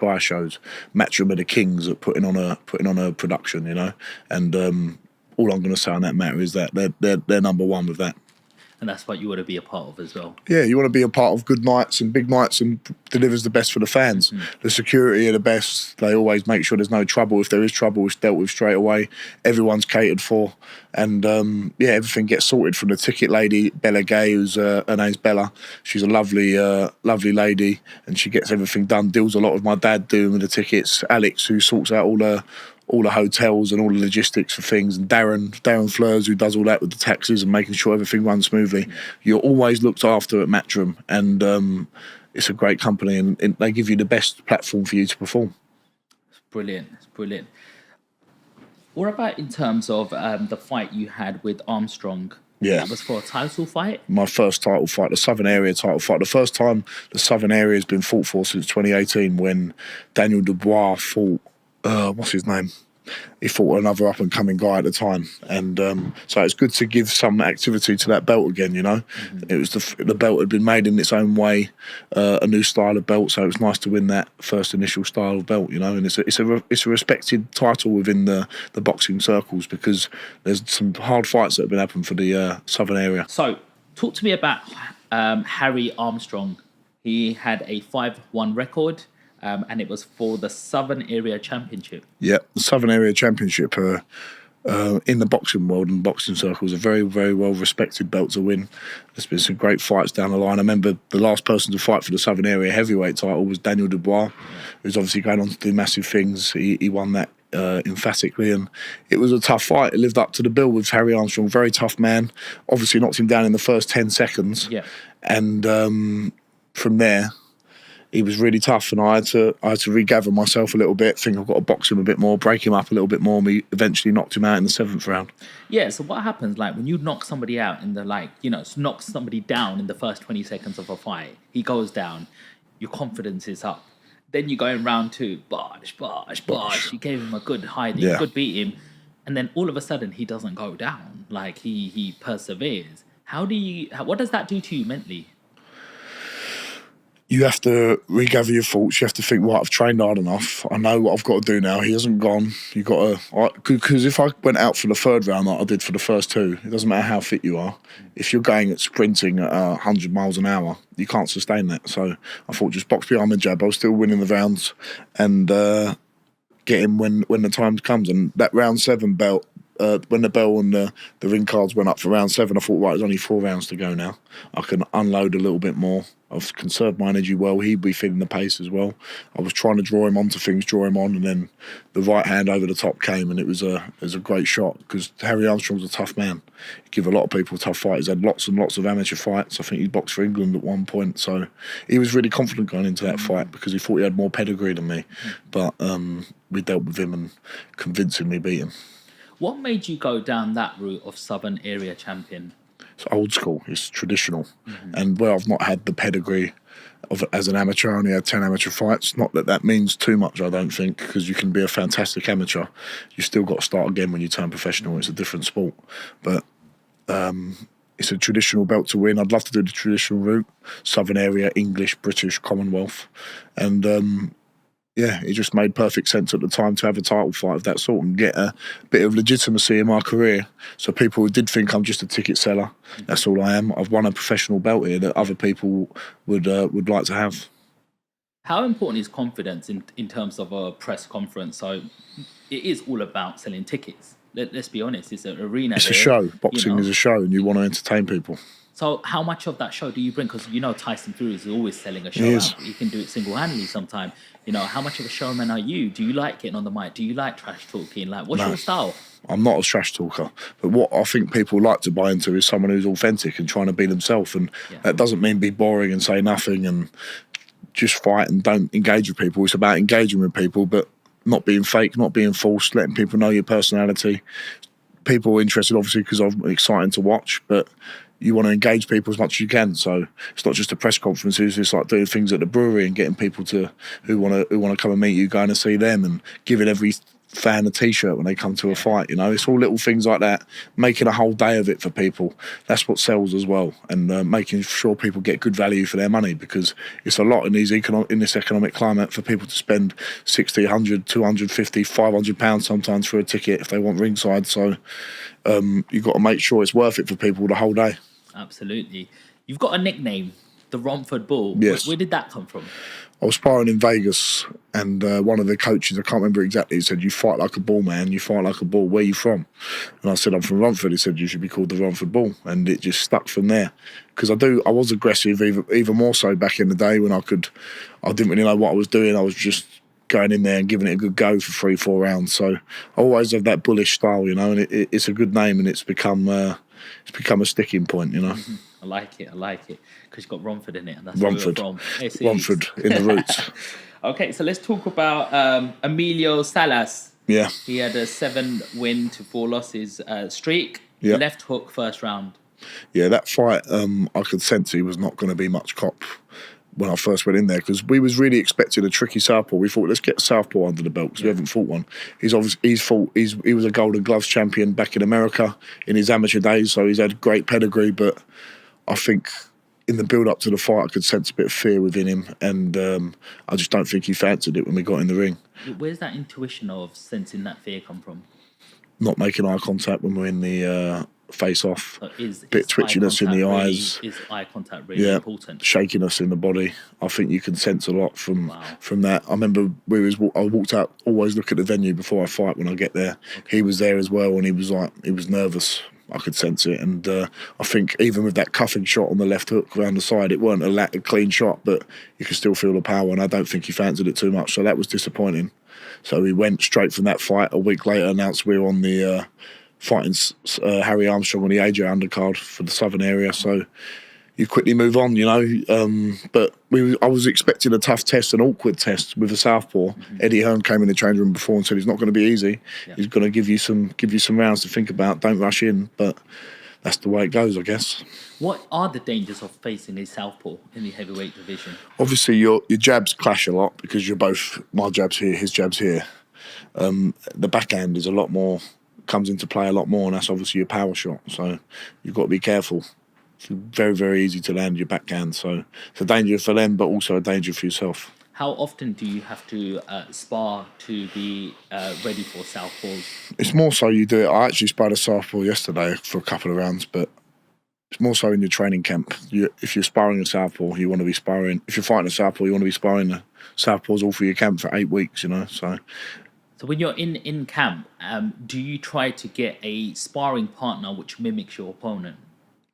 Sky shows. Matchroom are the kings at putting on a production, you know. And all I'm going to say on that matter is that they're number one with that. And that's what you want to be a part of as well. Yeah, you want to be a part of good nights and big nights and delivers the best for the fans. The security are the best. They always make sure there's no trouble. If there is trouble, it's dealt with straight away. Everyone's catered for. And, everything gets sorted from the ticket lady, Bella Gay, who's her name's Bella. She's a lovely lady, and she gets everything done, deals a lot with my dad doing with the tickets. Alex, who sorts out all the hotels and all the logistics for things, and Darren Fleurs, who does all that with the taxis and making sure everything runs smoothly. You're always looked after at Matchroom, and it's a great company, and they give you the best platform for you to perform. It's brilliant. What about in terms of the fight you had with Armstrong? Yeah. That was for a title fight? My first title fight, the Southern Area title fight. The first time the Southern Area has been fought for since 2018, when Daniel Dubois fought, what's his name? He fought another up-and-coming guy at the time. And so it's good to give some activity to that belt again, you know. It was the belt had been made in its own way, a new style of belt, so it was nice to win that first initial style of belt, you know. And it's a respected title within the boxing circles, because there's some hard fights that have been happening for the Southern Area. So talk to me about Harry Armstrong. He had a 5-1 record. And it was for the Southern Area Championship. Yeah, the Southern Area Championship in the boxing world and boxing circles, a very, very well-respected belt to win. There's been some great fights down the line. I remember the last person to fight for the Southern Area heavyweight title was Daniel Dubois, who's obviously going on to do massive things. He won that emphatically, and it was a tough fight. It lived up to the bill with Harry Armstrong, very tough man. Obviously knocked him down in the first 10 seconds. Yeah. And from there, he was really tough, and I had to regather myself a little bit, think I've got to box him a bit more, break him up a little bit more. We eventually knocked him out in the 7th round. Yeah, so what happens, like, when you knock somebody out in the, knock somebody down in the first 20 seconds of a fight, he goes down, your confidence is up. Then you go in round 2, bosh. You gave him a good hiding, good beating, and then all of a sudden he doesn't go down. Like, he perseveres. What does that do to you mentally? You have to regather your thoughts. You have to think, right, I've trained hard enough. I know what I've got to do now. He hasn't gone. You got to, because if I went out for the 3rd round like I did for the first 2, it doesn't matter how fit you are. If you're going at sprinting at 100 miles an hour, you can't sustain that. So I thought, just box behind the jab. I was still winning the rounds, and get him when the time comes. And that round 7 belt, when the bell and the ring cards went up for round 7, I thought, right, there's only 4 rounds to go now. I can unload a little bit more. I've conserved my energy well. He'd be feeling the pace as well. I was trying to draw him onto things, draw him on, and then the right hand over the top came, and it was a great shot, because Harry Armstrong's a tough man. He give a lot of people tough fights. He's had lots and lots of amateur fights. I think he boxed for England at one point, so he was really confident going into that fight, because he thought he had more pedigree than me. But we dealt with him and convincingly beat him. What made you go down that route of Southern Area Champion? It's old school, it's traditional. And where I've not had the pedigree as an amateur, I only had 10 amateur fights. Not that means too much, I don't think, because you can be a fantastic amateur. You still got to start again when you turn professional. It's a different sport. But it's a traditional belt to win. I'd love to do the traditional route, Southern Area, English, British, Commonwealth. And it just made perfect sense at the time to have a title fight of that sort and get a bit of legitimacy in my career. So people who did think I'm just a ticket seller, that's all I am. I've won a professional belt here that other people would like to have. How important is confidence in terms of a press conference? So it is all about selling tickets. Let's be honest, it's an arena. It's a show. Boxing is a show, and you want to entertain people. So how much of that show do you bring? Because Tyson Fury is always selling a show out. He can do it single-handedly sometimes. How much of a showman are you? Do you like getting on the mic? Do you like trash talking? Like, what's your style? I'm not a trash talker. But what I think people like to buy into is someone who's authentic and trying to be themselves. And that doesn't mean be boring and say nothing and just fight and don't engage with people. It's about engaging with people, but not being fake, not being false, letting people know your personality. People are interested, obviously, because I'm exciting to watch, but you want to engage people as much as you can. So it's not just a press conferences, it's like doing things at the brewery and getting people who want to come and meet you, going to see them, and giving fan a T-shirt when they come to a fight. You know, it's all little things like that, making a whole day of it for people. That's what sells as well, and making sure people get good value for their money, because it's a lot in this economic climate for people to spend 60, 100, 250, 500 pounds sometimes for a ticket if they want ringside. So you've got to make sure it's worth it for people the whole day. Absolutely. You've got a nickname, the Romford Bull. Yes. Where did that come from? I was sparring in Vegas, and one of the coaches, I can't remember exactly, he said, "You fight like a bull, man. You fight like a bull. Where are you from?" And I said, "I'm from Romford." He said, "You should be called the Romford Bull." And it just stuck from there. Because I was aggressive, even more so back in the day when I didn't really know what I was doing. I was just going in there and giving it a good go for 3-4 rounds. So I always have that bullish style, you know, and it's a good name, and it's become a sticking point, you know. Mm-hmm. I like it, because you've got Romford in it, and that's Romford. where we're from. Yes, Romford in the roots. Okay, so let's talk about Emilio Salas. Yeah. He had a 7-win to 4 losses streak. Yeah. Left hook first round. Yeah, that fight, I could sense he was not going to be much cop when I first went in there, because we was really expecting a tricky southpaw. We thought, let's get a southpaw under the belt, because we haven't fought one. He was a Golden Gloves champion back in America in his amateur days, so he's had great pedigree. But I think in the build up to the fight, I could sense a bit of fear within him, and I just don't think he fancied it when we got in the ring. Where's that intuition of sensing that fear come from? Not making eye contact when we're in the face off, So bit twitchiness in the eyes. Is eye contact really important? Shakiness in the body. I think you can sense a lot from that. I remember I walked out, always look at the venue before I fight when I get there. Okay. He was there as well, and he was nervous. I could sense it, and I think even with that cuffing shot on the left hook around the side, it weren't a clean shot, but you could still feel the power, and I don't think he fancied it too much, so that was disappointing. So we went straight from that fight. A week later, announced we were on the fighting Harry Armstrong on the AJ undercard for the southern area. So you quickly move on, you know. But I was expecting a tough test, an awkward test with a southpaw. Mm-hmm. Eddie Hearn came in the change room before and said he's not going to be easy. Yeah. He's going to give you some rounds to think about. Don't rush in. But that's the way it goes, I guess. What are the dangers of facing a southpaw in the heavyweight division? Obviously, your jabs clash a lot, because you're both, my jab's here, his jab's here. The backhand is a lot more, comes into play a lot more, and that's obviously your power shot. So you've got to be careful. It's very, very easy to land your backhand. So it's a danger for them, but also a danger for yourself. How often do you have to spar to be ready for southpaws? It's more so you do it. I actually sparred a southpaw yesterday for a couple of rounds, but it's more so in your training camp. If you're sparring a southpaw, you want to be sparring. If you're fighting a southpaw, you want to be sparring the southpaws all for your camp for 8 weeks, you know. So when you're in camp, do you try to get a sparring partner which mimics your opponent?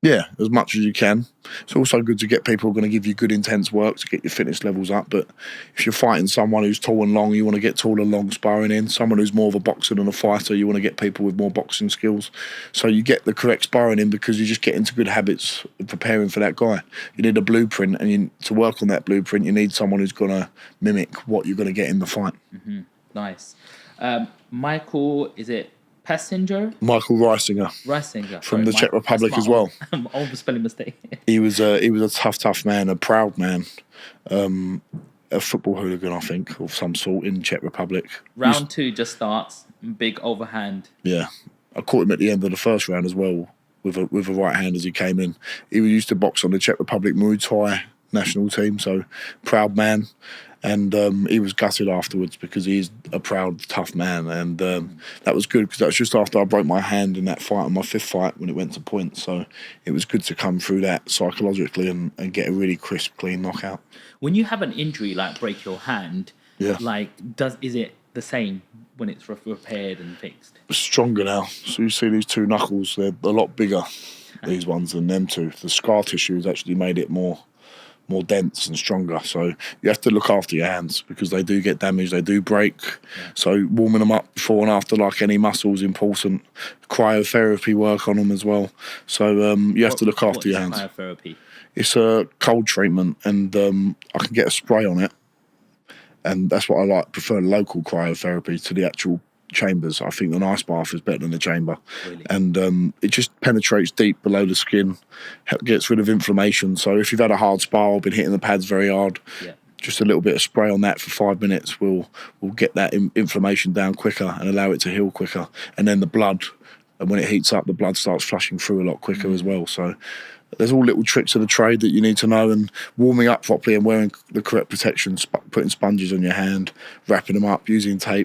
Yeah, as much as you can. It's also good to get people who are going to give you good intense work to get your fitness levels up. But if you're fighting someone who's tall and long, you want to get tall and long sparring in. Someone who's more of a boxer than a fighter, you want to get people with more boxing skills. So you get the correct sparring in, because you just get into good habits of preparing for that guy. You need a blueprint, and to work on that blueprint, you need someone who's going to mimic what you're going to get in the fight. Mm-hmm. Nice. Michael, is it Passenger? Michael Reisinger from the Czech Republic as well. Old spelling mistake. He was a tough man, a proud man, a football hooligan, I think, of some sort in Czech Republic. Round 2 just starts. Big overhand. Yeah, I caught him at the end of the first round as well with a right hand as he came in. He used to box on the Czech Republic Muay Thai national team, so proud man. And he was gutted afterwards, because he's a proud, tough man. And that was good, because that was just after I broke my hand in that fight, on my 5th fight, when it went to points. So it was good to come through that psychologically and get a really crisp, clean knockout. When you have an injury like break your hand, is it the same when it's repaired and fixed? It's stronger now. So you see these 2 knuckles, they're a lot bigger, these ones, than them 2. The scar tissue has actually made it more dense and stronger. So you have to look after your hands, because they do get damaged, they do break. Yeah. So warming them up before and after, like any muscle, is important. Cryotherapy work on them as well. So you have to look after your hands. Cryotherapy? It's a cold treatment, and I can get a spray on it, and that's what I like. Prefer local cryotherapy to the actual chambers. I think an ice bath is better than the chamber. Really? And it just penetrates deep below the skin, gets rid of inflammation. So if you've had a hard spar or been hitting the pads very hard, just a little bit of spray on that for 5 minutes will get that inflammation down quicker and allow it to heal quicker. And then the blood, and when it heats up, the blood starts flushing through a lot quicker as well. So there's all little tricks of the trade that you need to know, and warming up properly and wearing the correct protection, putting sponges on your hand, wrapping them up, using tape.